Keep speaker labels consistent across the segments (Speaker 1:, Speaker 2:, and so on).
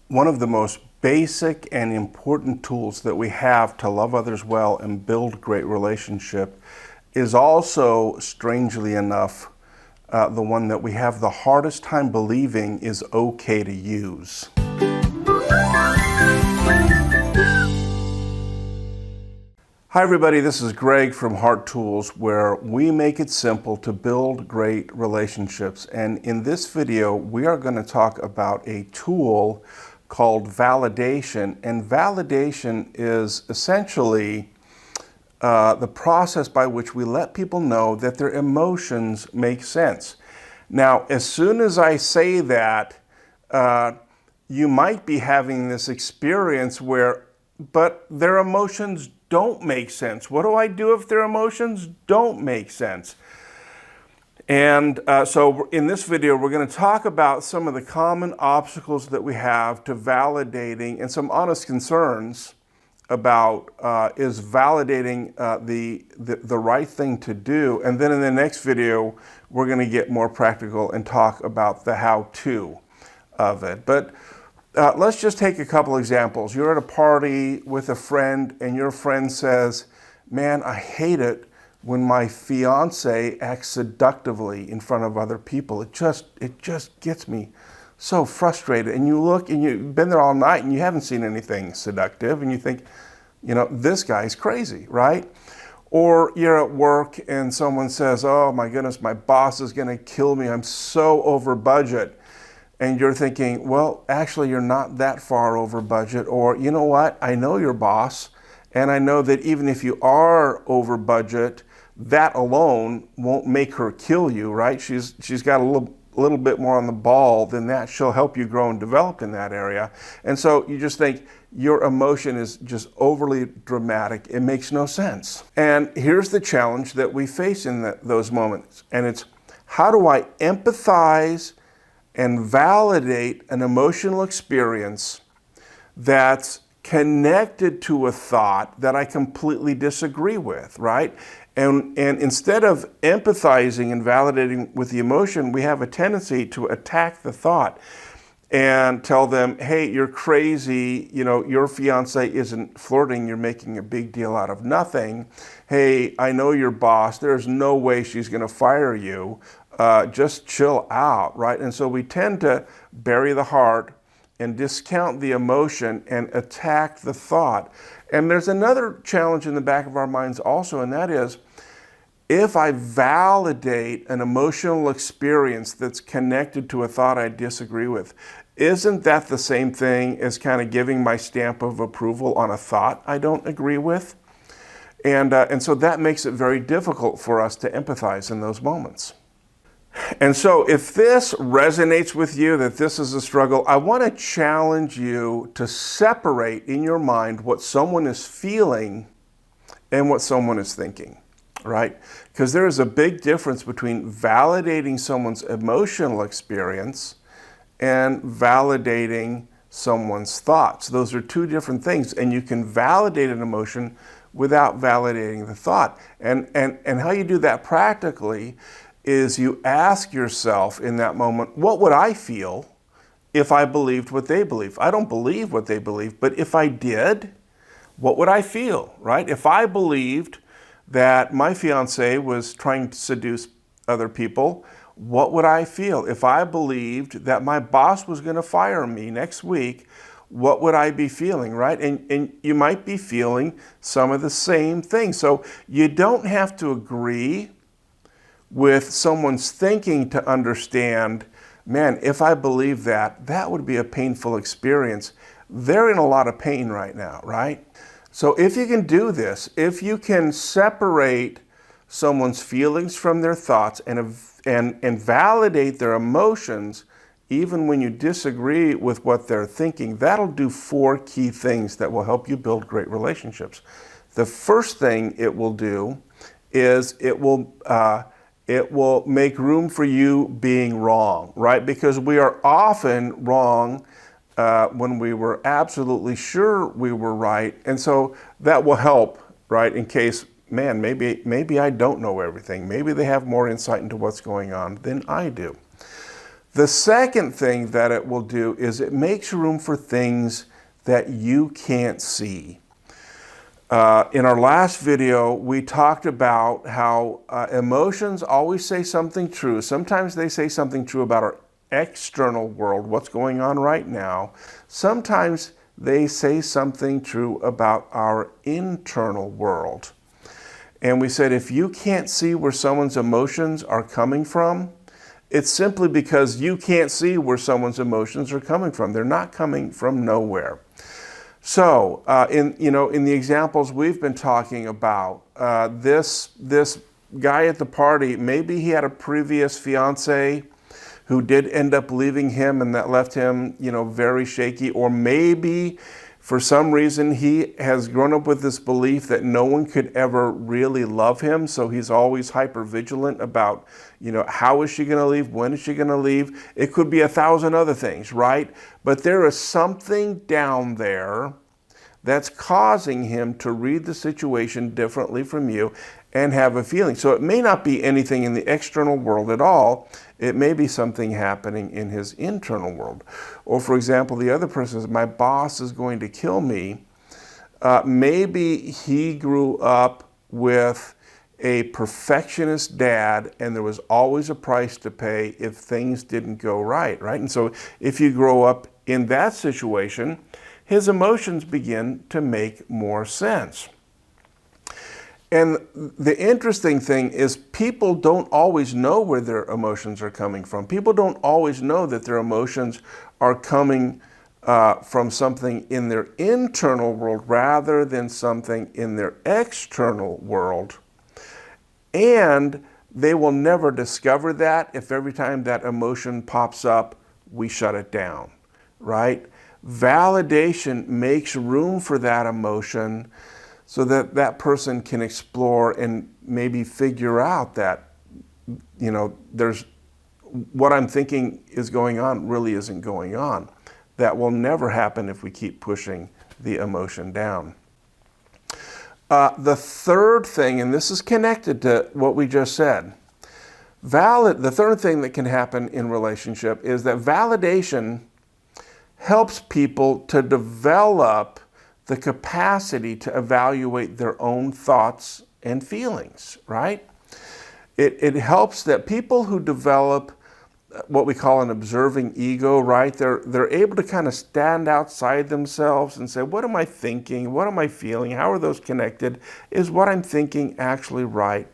Speaker 1: One of the most basic and important tools that we have to love others well and build great relationship is also, strangely enough, the one that we have the hardest time believing is okay to use. Hi everybody, this is Greg from Heart Tools, where we make it simple to build great relationships. And in this video, we are going to talk about a tool called validation. And validation is essentially the process by which we let people know that their emotions make sense. Now, as soon as I say that, you might be having this experience where, but their emotions don't make sense. What do I do if their emotions don't make sense? And so in this video, we're going to talk about some of the common obstacles that we have to validating and some honest concerns about is validating the right thing to do. And then in the next video, we're going to get more practical and talk about the how-to of it. But let's just take a couple examples. You're at a party with a friend and your friend says, man, I hate it when my fiance acts seductively in front of other people. It just gets me so frustrated. And you look and you've been there all night and you haven't seen anything seductive and you think, you know, this guy's crazy, right? Or you're at work and someone says, oh my goodness, my boss is gonna kill me. I'm so over budget. And you're thinking, well, actually, you're not that far over budget. Or, you know what? I know your boss, and I know that even if you are over budget, that alone won't make her kill you, right? She's got a little bit more on the ball than that. She'll help you grow and develop in that area. And so you just think your emotion is just overly dramatic. It makes no sense. And here's the challenge that we face in those moments. And it's, how do I empathize and validate an emotional experience that's connected to a thought that I completely disagree with, right? And instead of empathizing and validating with the emotion, we have a tendency to attack the thought and tell them, hey, you're crazy, you know, your fiance isn't flirting, you're making a big deal out of nothing. Hey, I know your boss, there's no way she's gonna fire you. Just chill out, right? And so we tend to bury the heart and discount the emotion and attack the thought. And there's another challenge in the back of our minds also, and that is, if I validate an emotional experience that's connected to a thought I disagree with, isn't that the same thing as kind of giving my stamp of approval on a thought I don't agree with? And so that makes it very difficult for us to empathize in those moments. And so if this resonates with you, that this is a struggle, I want to challenge you to separate in your mind what someone is feeling and what someone is thinking, right? Because there is a big difference between validating someone's emotional experience and validating someone's thoughts. Those are two different things, and you can validate an emotion without validating the thought. And how you do that practically is you ask yourself in that moment, what would I feel if I believed what they believe? I don't believe what they believe, but if I did, what would I feel, right? If I believed that my fiance was trying to seduce other people, what would I feel? If I believed that my boss was gonna fire me next week, what would I be feeling, right? And you might be feeling some of the same things. So you don't have to agree with someone's thinking to understand, man, if I believe that, that would be a painful experience. They're in a lot of pain right now, right? So if you can do this, if you can separate someone's feelings from their thoughts and validate their emotions, even when you disagree with what they're thinking, that'll do 4 key things that will help you build great relationships. The first thing it will do is it will make room for you being wrong, right? Because we are often wrong when we were absolutely sure we were right. And so that will help, right? In case, man, maybe I don't know everything. Maybe they have more insight into what's going on than I do. The second thing that it will do is it makes room for things that you can't see. In our last video, we talked about how emotions always say something true. Sometimes they say something true about our external world, what's going on right now. Sometimes they say something true about our internal world. And we said if you can't see where someone's emotions are coming from, it's simply because you can't see where someone's emotions are coming from. They're not coming from nowhere. So, in the examples we've been talking about, this guy at the party, maybe he had a previous fiance who did end up leaving him, and that left him, very shaky. Or maybe for some reason he has grown up with this belief that no one could ever really love him, so he's always hyper vigilant about, how is she going to leave? When is she going to leave? It could be 1,000 other things, right? But there is something down there that's causing him to read the situation differently from you and have a feeling. So it may not be anything in the external world at all. It may be something happening in his internal world. Or for example, the other person says, my boss is going to kill me. Maybe he grew up with a perfectionist dad, and there was always a price to pay if things didn't go right? And so if you grow up in that situation, his emotions begin to make more sense. And the interesting thing is people don't always know where their emotions are coming from. People don't always know that their emotions are coming from something in their internal world rather than something in their external world. And they will never discover that if every time that emotion pops up, we shut it down, right? Validation makes room for that emotion so that that person can explore and maybe figure out that, there's what I'm thinking is going on really isn't going on. That will never happen if we keep pushing the emotion down. The third thing, and this is connected to what we just said, the third thing that can happen in relationship is that validation helps people to develop the capacity to evaluate their own thoughts and feelings, right? It helps that people who develop what we call an observing ego, right? They're able to kind of stand outside themselves and say, what am I thinking? What am I feeling? How are those connected? Is what I'm thinking actually right?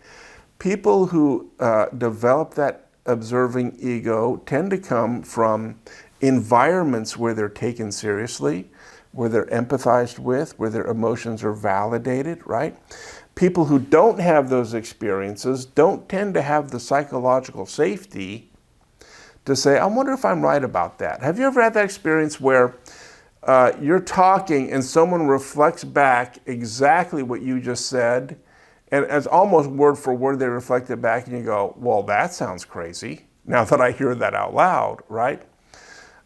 Speaker 1: People who develop that observing ego tend to come from environments where they're taken seriously, where they're empathized with, where their emotions are validated, right? People who don't have those experiences don't tend to have the psychological safety to say, I wonder if I'm right about that. Have you ever had that experience where you're talking and someone reflects back exactly what you just said, and as almost word for word they reflect it back, and you go, well, that sounds crazy, now that I hear that out loud, right?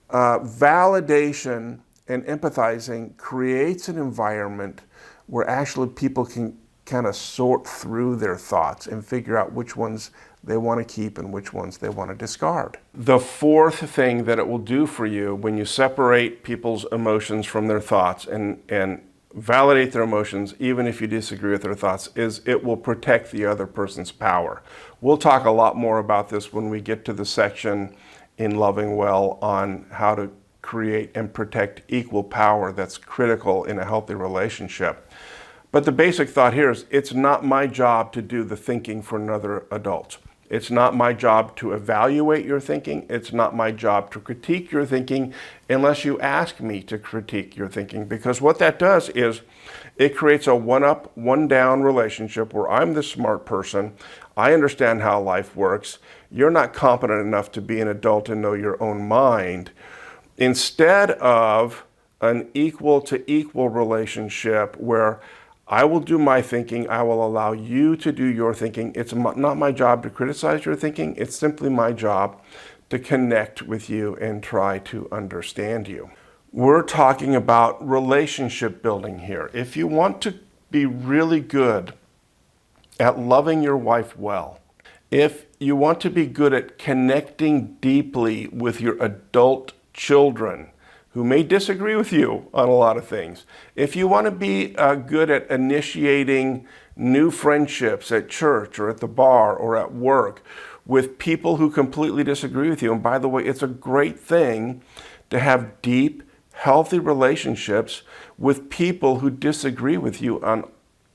Speaker 1: Validation and empathizing creates an environment where actually people can kind of sort through their thoughts and figure out which ones they want to keep and which ones they want to discard. The fourth thing that it will do for you when you separate people's emotions from their thoughts and validate their emotions, even if you disagree with their thoughts, is it will protect the other person's power. We'll talk a lot more about this when we get to the section in Loving Well on how to create and protect equal power that's critical in a healthy relationship. But the basic thought here is it's not my job to do the thinking for another adult. It's not my job to evaluate your thinking. It's not my job to critique your thinking unless you ask me to critique your thinking, because what that does is it creates a one-up, one-down relationship where I'm the smart person. I understand how life works. You're not competent enough to be an adult and know your own mind. Instead of an equal to equal relationship where I will do my thinking, I will allow you to do your thinking. It's not my job to criticize your thinking. It's simply my job to connect with you and try to understand you. We're talking about relationship building here. If you want to be really good at loving your wife well If you want to be good at connecting deeply with your adult children who may disagree with you on a lot of things, if you want to be good at initiating new friendships at church or at the bar or at work with people who completely disagree with you, and by the way, it's a great thing to have deep, healthy relationships with people who disagree with you on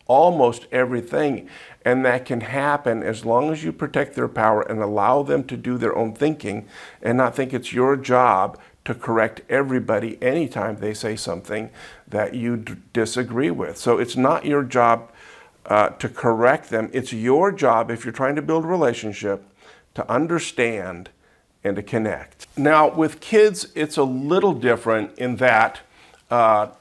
Speaker 1: almost everything, and that can happen as long as you protect their power and allow them to do their own thinking and not think it's your job to correct everybody anytime they say something that you disagree with. So it's not your job to correct them. It's your job, if you're trying to build a relationship, to understand and to connect. Now, with kids, it's a little different in that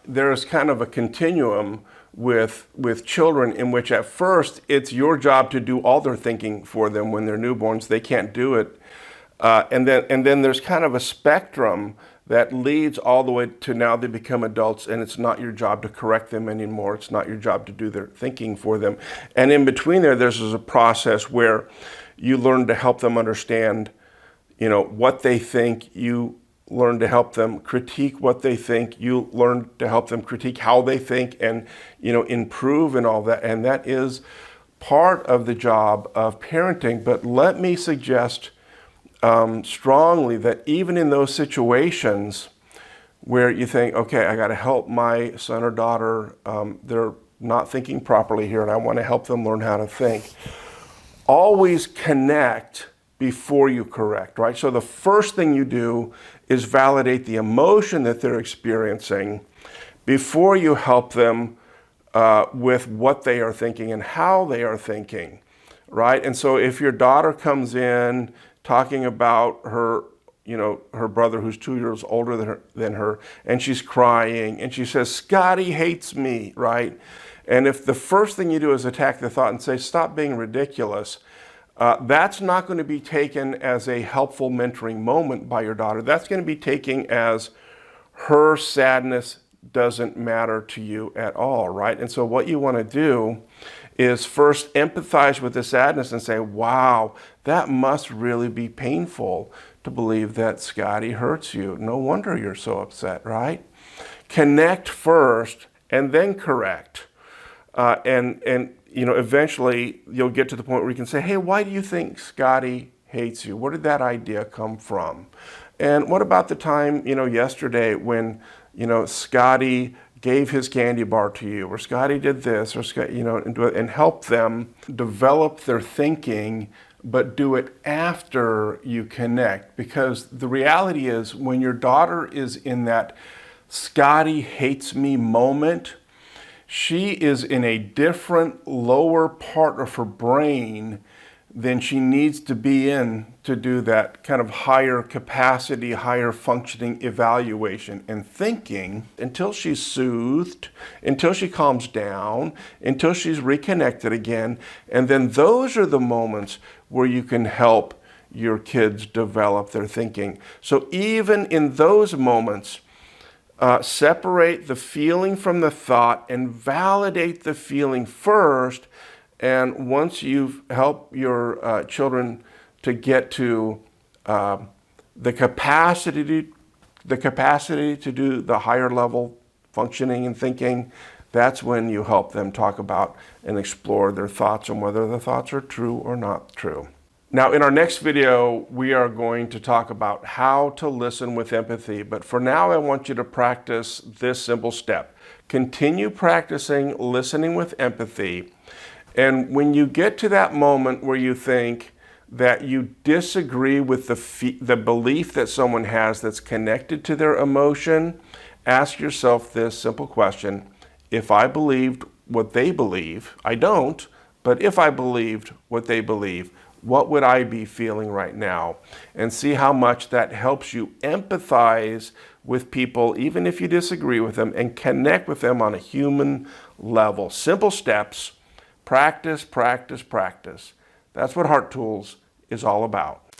Speaker 1: there's kind of a continuum with children in which at first it's your job to do all their thinking for them when they're newborns. They can't do it. And then there's kind of a spectrum that leads all the way to now they become adults, and it's not your job to correct them anymore. It's not your job to do their thinking for them. And in between there's a process where you learn to help them understand, what they think. You learn to help them critique what they think. You learn to help them critique how they think and, improve and all that. And that is part of the job of parenting. But let me suggest strongly that even in those situations where you think, okay, I got to help my son or daughter, they're not thinking properly here and I want to help them learn how to think, always connect before you correct, right? So the first thing you do is validate the emotion that they're experiencing before you help them with what they are thinking and how they are thinking, right? And so if your daughter comes in talking about her, her brother who's 2 years older than her, and she's crying and she says, "Scotty hates me," right? And if the first thing you do is attack the thought and say, "Stop being ridiculous," that's not going to be taken as a helpful mentoring moment by your daughter. That's going to be taken as her sadness doesn't matter to you at all, right? And so what you want to do is first empathize with the sadness and say, wow, that must really be painful to believe that Scotty hurts you. No wonder you're so upset, right? Connect first and then correct. Eventually you'll get to the point where you can say, hey, why do you think Scotty hates you? Where did that idea come from? And what about the time, yesterday when, Scotty gave his candy bar to you, or Scotty did this, or and help them develop their thinking, but do it after you connect. Because the reality is when your daughter is in that Scotty hates me moment, she is in a different lower part of her brain than she needs to be in to do that kind of higher capacity, higher functioning evaluation and thinking until she's soothed, until she calms down, until she's reconnected again. And then those are the moments where you can help your kids develop their thinking. So even in those moments, separate the feeling from the thought and validate the feeling first. And once you've helped your children to get to the capacity to do the higher level functioning and thinking, that's when you help them talk about and explore their thoughts and whether the thoughts are true or not true. Now, in our next video, we are going to talk about how to listen with empathy. But for now, I want you to practice this simple step. Continue practicing listening with empathy. And when you get to that moment where you think that you disagree with the belief that someone has that's connected to their emotion, ask yourself this simple question. If I believed what they believe, I don't, but if I believed what they believe, what would I be feeling right now? And see how much that helps you empathize with people, even if you disagree with them, and connect with them on a human level. Simple steps. Practice, practice, practice. That's what Heart Tools is all about.